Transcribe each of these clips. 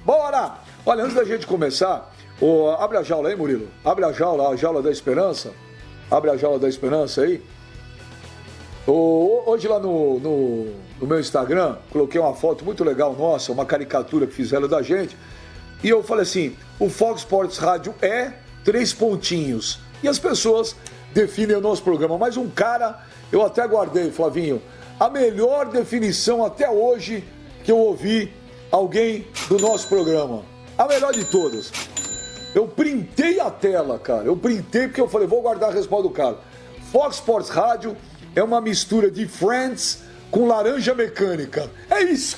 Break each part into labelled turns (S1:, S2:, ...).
S1: Bora! Olha, antes da gente começar, abre a jaula aí, Murilo. Abre a jaula da esperança. Abre a jaula da esperança aí. Hoje lá no meu Instagram, coloquei uma foto muito legal nossa, uma caricatura que fizeram da gente. E eu falei assim, o Fox Sports Rádio é 3 pontinhos. E as pessoas definem o nosso programa. Mas um cara, eu até guardei, Flavinho, a melhor definição até hoje que eu ouvi alguém do nosso programa. A melhor de todas. Eu printei a tela, cara. Eu printei porque eu falei, vou guardar a resposta do cara. Fox Sports Rádio é uma mistura de Friends com Laranja Mecânica. É isso.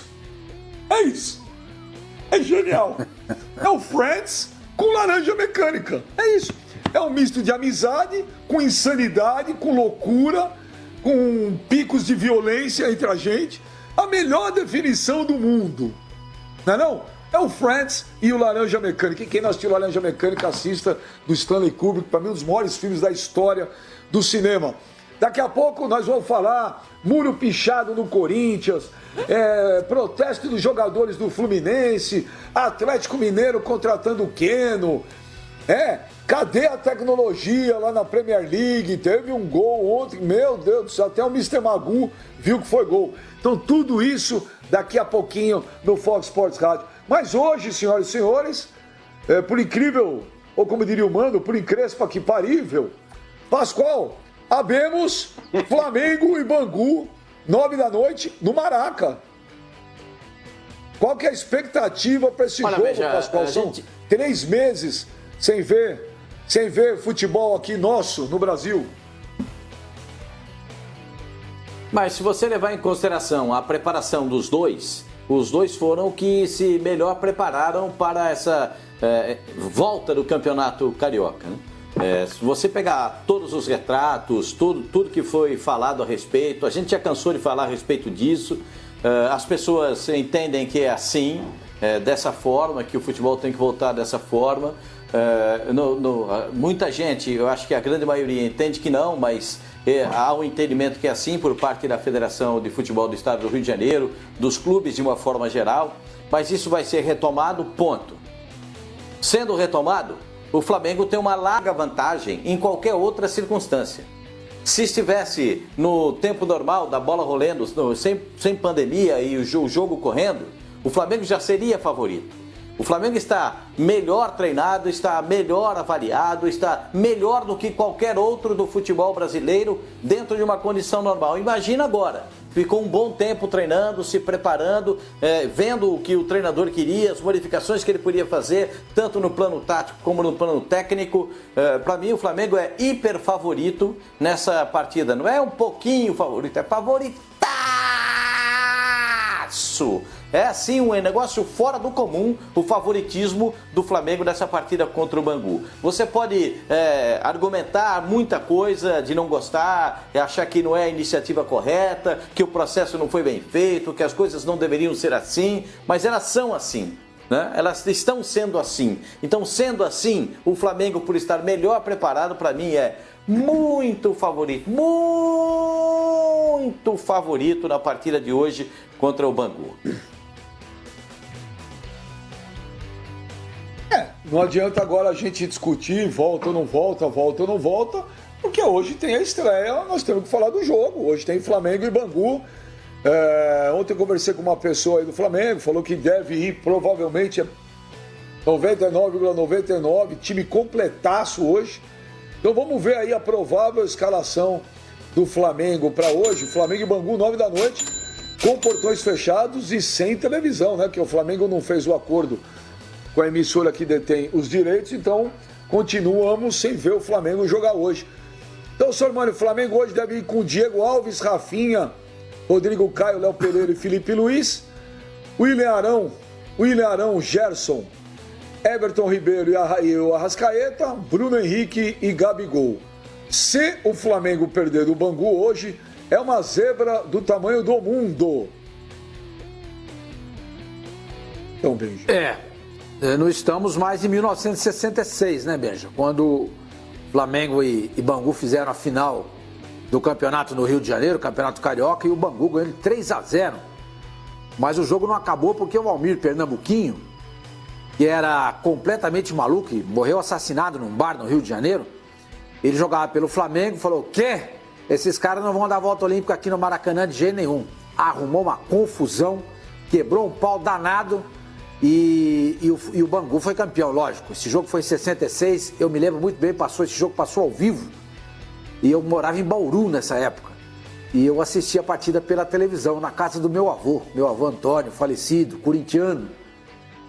S1: É isso. É genial. É o Friends com Laranja Mecânica. É isso. É um misto de amizade com insanidade, com loucura, com picos de violência entre a gente. A melhor definição do mundo. Não é não? É o Friends e o Laranja Mecânica. E quem não assistiu Laranja Mecânica, assista, do Stanley Kubrick, para mim um dos maiores filmes da história do cinema. Daqui a pouco nós vamos falar muro pichado no Corinthians, protesto dos jogadores do Fluminense, Atlético Mineiro contratando o Keno. Cadê a tecnologia lá na Premier League? Teve um gol ontem, meu Deus do céu, até o Mr. Magoo viu que foi gol. Então tudo isso daqui a pouquinho no Fox Sports Rádio. Mas hoje, senhoras e senhores, por incrível, ou como diria o Mano, por increspa que parível, Pascoal, habemos Flamengo e Bangu, 9 da noite, no Maraca. Qual que é a expectativa para esse jogo, Pascoal? São 3 meses sem ver futebol aqui nosso, no Brasil.
S2: Mas se você levar em consideração a preparação dos dois, os dois foram que se melhor prepararam para essa volta do Campeonato Carioca, né? Se você pegar todos os retratos, tudo que foi falado a respeito, a gente já cansou de falar a respeito disso, as pessoas entendem que é assim, dessa forma, que o futebol tem que voltar dessa forma. Muita gente, eu acho que a grande maioria entende que não, mas há um entendimento que é assim por parte da Federação de Futebol do Estado do Rio de Janeiro, dos clubes de uma forma geral, mas isso vai ser retomado, ponto. Sendo retomado, o Flamengo tem uma larga vantagem em qualquer outra circunstância. Se estivesse no tempo normal da bola rolando, sem pandemia e o jogo correndo, o Flamengo já seria favorito. O Flamengo está melhor treinado, está melhor avaliado, está melhor do que qualquer outro do futebol brasileiro dentro de uma condição normal. Imagina agora, ficou um bom tempo treinando, se preparando, vendo o que o treinador queria, as modificações que ele podia fazer, tanto no plano tático como no plano técnico. Para mim, o Flamengo é hiper favorito nessa partida. Não é um pouquinho favorito, é favoritaço. É assim um negócio fora do comum o favoritismo do Flamengo nessa partida contra o Bangu. Você pode argumentar muita coisa de não gostar, achar que não é a iniciativa correta, que o processo não foi bem feito, que as coisas não deveriam ser assim, mas elas são assim, né? Elas estão sendo assim. Então, sendo assim, o Flamengo, por estar melhor preparado, para mim é muito favorito na partida de hoje contra o Bangu.
S1: Não adianta agora a gente discutir, volta ou não volta, porque hoje tem a estreia, nós temos que falar do jogo. Hoje tem Flamengo e Bangu. Ontem eu conversei com uma pessoa aí do Flamengo, falou que deve ir provavelmente 99,99, time completaço hoje. Então vamos ver aí a provável escalação do Flamengo para hoje. Flamengo e Bangu, 9 da noite, com portões fechados e sem televisão, né? Porque o Flamengo não fez o acordo com a emissora que detém os direitos, então continuamos sem ver o Flamengo jogar hoje. Então, senhor Mano, o Flamengo hoje deve ir com Diego Alves, Rafinha, Rodrigo Caio, Léo Pereira e Felipe Luiz, William Arão, Gerson, Everton Ribeiro e o Arrascaeta, Bruno Henrique e Gabigol. Se o Flamengo perder do Bangu hoje, é uma zebra do tamanho do mundo. Então, Benja.
S3: Não estamos mais em 1966, né, Benja? Quando Flamengo e Bangu fizeram a final do campeonato no Rio de Janeiro, campeonato carioca, e o Bangu ganhou de 3-0. Mas o jogo não acabou porque o Almir Pernambuquinho que era completamente maluco, morreu assassinado num bar no Rio de Janeiro. Ele jogava pelo Flamengo, falou: o quê? Esses caras não vão dar volta olímpica aqui no Maracanã de jeito nenhum. Arrumou uma confusão, quebrou um pau danado e o Bangu foi campeão, lógico. Esse jogo foi em 66, eu me lembro muito bem, esse jogo passou ao vivo. E eu morava em Bauru nessa época. E eu assisti a partida pela televisão, na casa do meu avô Antônio, falecido, corintiano.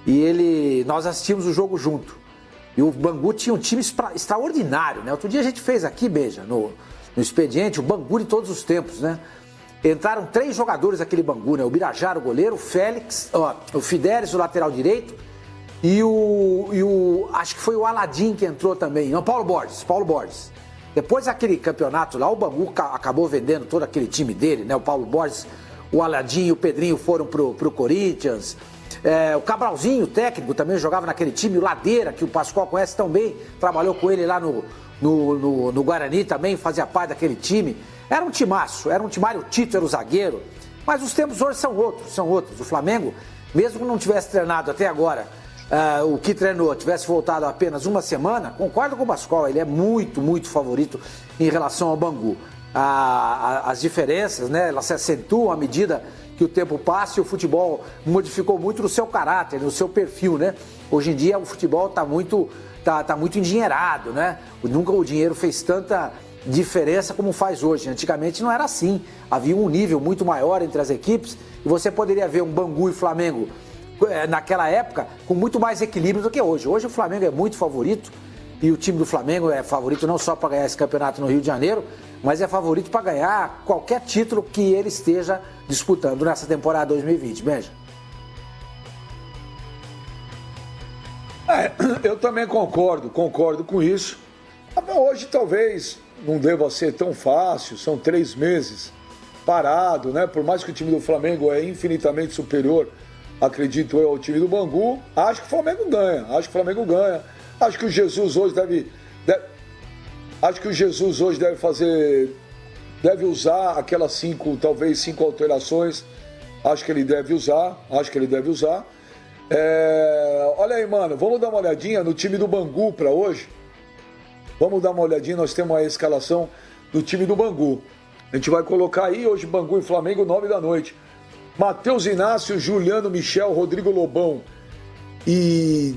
S3: E nós assistimos o jogo junto. E o Bangu tinha um time extraordinário, né? Outro dia a gente fez aqui, Beija, no expediente, o Bangu de todos os tempos, né? Entraram 3 jogadores daquele Bangu, né? O Birajara, o goleiro, o Fidelis, o lateral direito, e acho que foi o Aladim que entrou também. Não, Paulo Borges. Depois daquele campeonato lá, o Bangu acabou vendendo todo aquele time dele, né? O Paulo Borges, o Aladim e o Pedrinho foram pro Corinthians. O Cabralzinho, o técnico, também jogava naquele time. O Ladeira, que o Pascoal conhece tão bem, trabalhou com ele lá no Guarani também, fazia parte daquele time. Era um timaço, o Tito era o zagueiro. Mas os tempos hoje são outros. O Flamengo, mesmo que não tivesse treinado até agora, o que treinou, tivesse voltado apenas uma semana, concordo com o Pascoal, ele é muito, muito favorito em relação ao Bangu. As diferenças, né, elas se acentuam à medida que o tempo passa e o futebol modificou muito no seu caráter, no seu perfil, né? Hoje em dia o futebol está muito endinheirado, né? Nunca o dinheiro fez tanta diferença como faz hoje. Antigamente não era assim. Havia um nível muito maior entre as equipes e você poderia ver um Bangu e Flamengo naquela época com muito mais equilíbrio do que hoje. Hoje o Flamengo é muito favorito e o time do Flamengo é favorito não só para ganhar esse campeonato no Rio de Janeiro, mas é favorito para ganhar qualquer título que ele esteja disputando nessa temporada 2020. Benja.
S1: Eu também concordo com isso. Hoje talvez não deva ser tão fácil, são 3 meses parado, né? Por mais que o time do Flamengo é infinitamente superior, acredito eu, ao time do Bangu, acho que o Flamengo ganha. Acho que o Jesus hoje deve usar aquelas 5 alterações. Acho que ele deve usar. Olha aí, mano, vamos dar uma olhadinha no time do Bangu para hoje. Nós temos a escalação do time do Bangu. A gente vai colocar aí hoje Bangu e Flamengo, 9 da noite. Matheus Inácio, Juliano Michel, Rodrigo Lobão e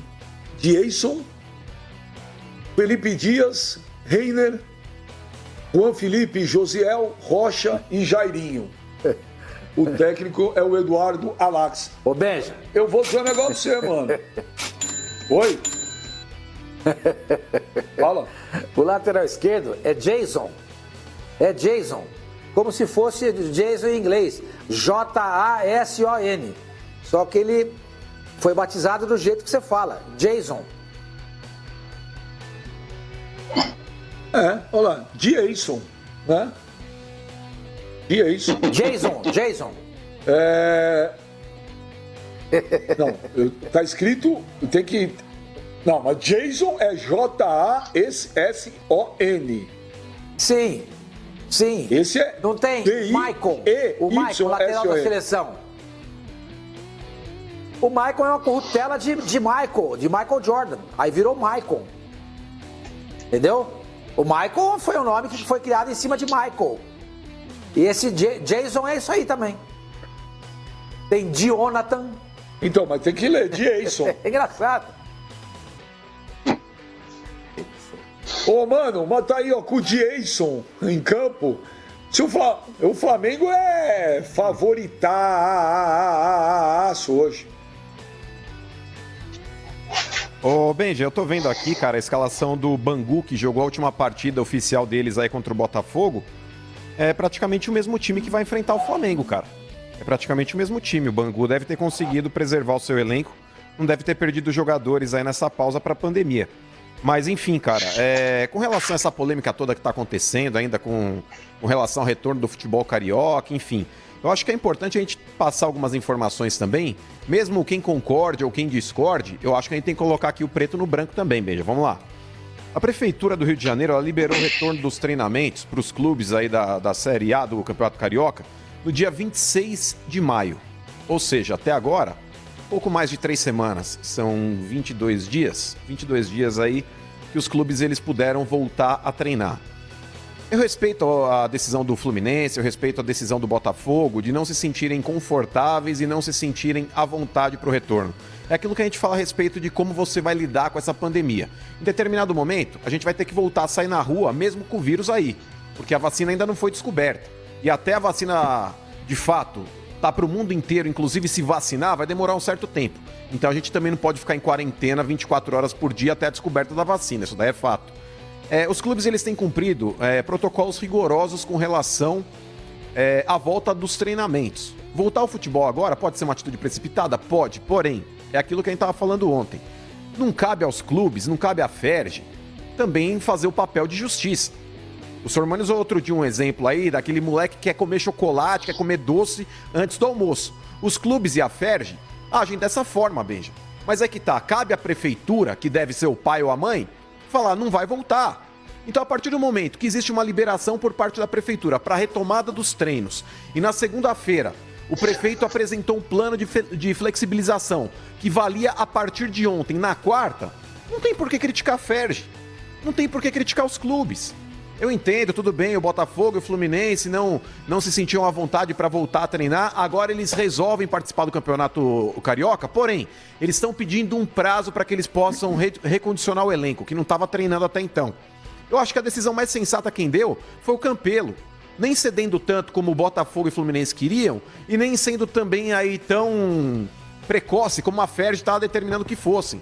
S1: Jason, Felipe Dias, Reiner, Juan Felipe, Josiel, Rocha e Jairinho. O técnico é o Eduardo Alax.
S3: Ô, Benja.
S1: Eu vou dizer um negócio pra você, mano. Oi? Fala.
S3: O lateral esquerdo é Jason. Como se fosse Jason em inglês. Jason. Só que ele foi batizado do jeito que você fala. Jason.
S1: Olha lá. Jason, né?
S3: Jason.
S1: Não, tá escrito, tem que... Não, mas Jason é Jasson.
S3: Sim.
S1: Esse é...
S3: Não tem? Michael. O Michael, lateral da seleção. O Michael é uma corruptela de Michael Jordan. Aí virou Michael. Entendeu? O Michael foi um nome que foi criado em cima de Michael. E esse Jason é isso aí também. Tem Jonathan.
S1: Então, mas tem que ler Jason.
S3: É engraçado.
S1: Ô, mano, mas tá aí, ó, com o Jason em campo. Se o Flamengo é favoritaço hoje.
S4: Ô, Benja, eu tô vendo aqui, cara, a escalação do Bangu, que jogou a última partida oficial deles aí contra o Botafogo. É praticamente o mesmo time que vai enfrentar o Flamengo, cara. É praticamente o mesmo time. O Bangu deve ter conseguido preservar o seu elenco, não deve ter perdido jogadores aí nessa pausa pra pandemia. Mas, enfim, cara, com relação a essa polêmica toda que tá acontecendo, ainda com relação ao retorno do futebol carioca, enfim, eu acho que é importante a gente passar algumas informações também, mesmo quem concorde ou quem discorde, eu acho que a gente tem que colocar aqui o preto no branco também, Benja. Vamos lá. A Prefeitura do Rio de Janeiro, ela liberou o retorno dos treinamentos para os clubes aí da Série A do Campeonato Carioca no dia 26 de maio. Ou seja, até agora, pouco mais de 3 semanas, são 22 dias aí que os clubes eles puderam voltar a treinar. Eu respeito a decisão do Fluminense, eu respeito a decisão do Botafogo de não se sentirem confortáveis e não se sentirem à vontade para o retorno. É aquilo que a gente fala a respeito de como você vai lidar com essa pandemia. Em determinado momento, a gente vai ter que voltar a sair na rua, mesmo com o vírus aí, porque a vacina ainda não foi descoberta. E até a vacina, de fato, tá para o mundo inteiro, inclusive se vacinar, vai demorar um certo tempo. Então a gente também não pode ficar em quarentena 24 horas por dia até a descoberta da vacina, isso daí é fato. Os clubes eles têm cumprido protocolos rigorosos com relação à volta dos treinamentos. Voltar ao futebol agora pode ser uma atitude precipitada? Pode, porém, é aquilo que a gente estava falando ontem. Não cabe aos clubes, não cabe à FERJ também fazer o papel de justiça. O senhor Mano usou outro dia um exemplo aí daquele moleque que quer comer chocolate, quer comer doce antes do almoço. Os clubes e a FERJ agem dessa forma, Benja. Mas é que tá, cabe à prefeitura, que deve ser o pai ou a mãe, falar, não vai voltar. Então, a partir do momento que existe uma liberação por parte da prefeitura para a retomada dos treinos, e na segunda-feira o prefeito apresentou um plano de flexibilização que valia a partir de ontem, na quarta, não tem por que criticar a FERJ, não tem por que criticar os clubes. Eu entendo, tudo bem, o Botafogo e o Fluminense não se sentiam à vontade para voltar a treinar, agora eles resolvem participar do Campeonato Carioca, porém, eles estão pedindo um prazo para que eles possam recondicionar o elenco, que não estava treinando até então. Eu acho que a decisão mais sensata quem deu foi o Campelo, nem cedendo tanto como o Botafogo e o Fluminense queriam, e nem sendo também aí tão precoce como a FERJ estava determinando que fossem.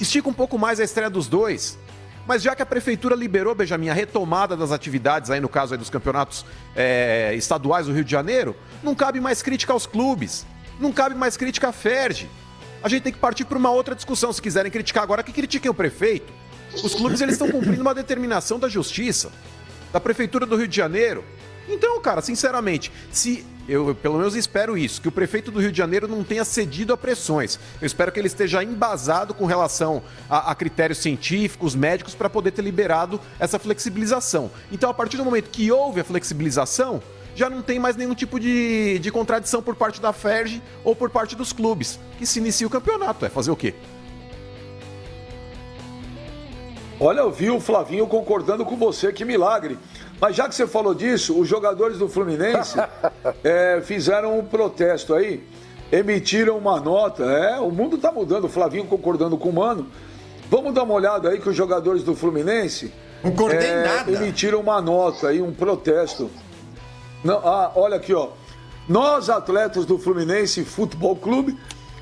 S4: Estica um pouco mais a estreia dos dois. Mas já que a prefeitura liberou, Benjamin, a retomada das atividades, aí no caso aí dos campeonatos estaduais do Rio de Janeiro, não cabe mais crítica aos clubes, não cabe mais crítica à FERJ. A gente tem que partir para uma outra discussão. Se quiserem criticar agora, que critiquem o prefeito. Os clubes eles estão cumprindo uma determinação da justiça, da prefeitura do Rio de Janeiro. Então, cara, sinceramente, se eu pelo menos espero isso, que o prefeito do Rio de Janeiro não tenha cedido a pressões. Eu espero que ele esteja embasado com relação a critérios científicos, médicos, para poder ter liberado essa flexibilização. Então, a partir do momento que houve a flexibilização, já não tem mais nenhum tipo de contradição por parte da FERJ ou por parte dos clubes, que se inicia o campeonato. É fazer o quê?
S1: Olha, eu vi o Flavinho concordando com você, que milagre. Mas já que você falou disso, os jogadores do Fluminense fizeram um protesto aí, emitiram uma nota. O mundo tá mudando, o Flavinho concordando com o Mano. Vamos dar uma olhada aí que os jogadores do Fluminense emitiram uma nota aí, um protesto. Não, olha aqui, ó. Nós, atletas do Fluminense Futebol Clube,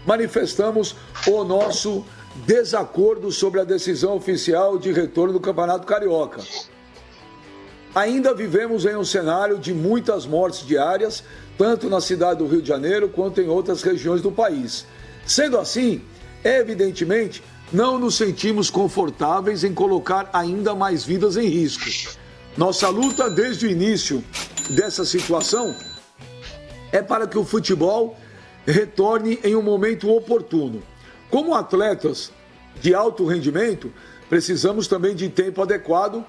S1: manifestamos o nosso desacordo sobre a decisão oficial de retorno do Campeonato Carioca. Ainda vivemos em um cenário de muitas mortes diárias, tanto na cidade do Rio de Janeiro quanto em outras regiões do país. Sendo assim, evidentemente, não nos sentimos confortáveis em colocar ainda mais vidas em risco. Nossa luta desde o início dessa situação é para que o futebol retorne em um momento oportuno. Como atletas de alto rendimento, precisamos também de tempo adequado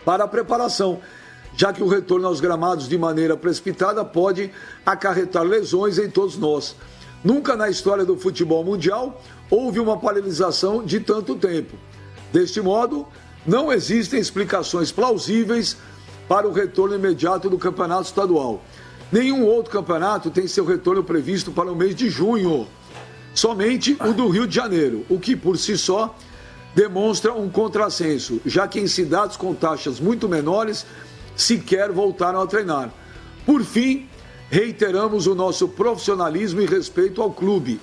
S1: para a preparação, já que o retorno aos gramados de maneira precipitada pode acarretar lesões em todos nós. Nunca na história do futebol mundial houve uma paralisação de tanto tempo. Deste modo, não existem explicações plausíveis para o retorno imediato do campeonato estadual. Nenhum outro campeonato tem seu retorno previsto para o mês de junho. Somente o do Rio de Janeiro, o que por si só demonstra um contrassenso, já que em cidades com taxas muito menores sequer voltaram a treinar. Por fim, reiteramos o nosso profissionalismo e respeito ao clube,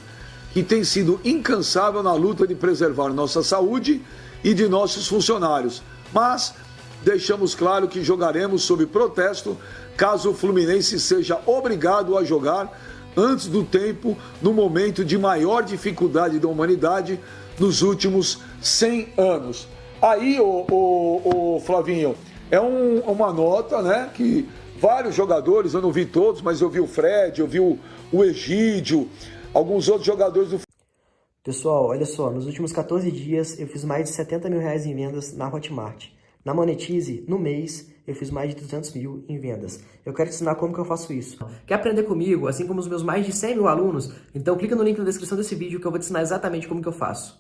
S1: que tem sido incansável na luta de preservar nossa saúde e de nossos funcionários. Mas deixamos claro que jogaremos sob protesto caso o Fluminense seja obrigado a jogar antes do tempo, no momento de maior dificuldade da humanidade nos últimos 100 anos. Aí, o Flavinho, é uma nota, né, que vários jogadores, eu não vi todos, mas eu vi o Fred, eu vi o Egídio, alguns outros jogadores do...
S5: Pessoal, olha só, nos últimos 14 dias eu fiz mais de R$70 mil em vendas na Hotmart. Na Monetize, no mês, eu fiz mais de 200 mil em vendas. Eu quero te ensinar como que eu faço isso. Quer aprender comigo, assim como os meus mais de 100 mil alunos? Então clica no link na descrição desse vídeo que eu vou te ensinar exatamente como que eu faço.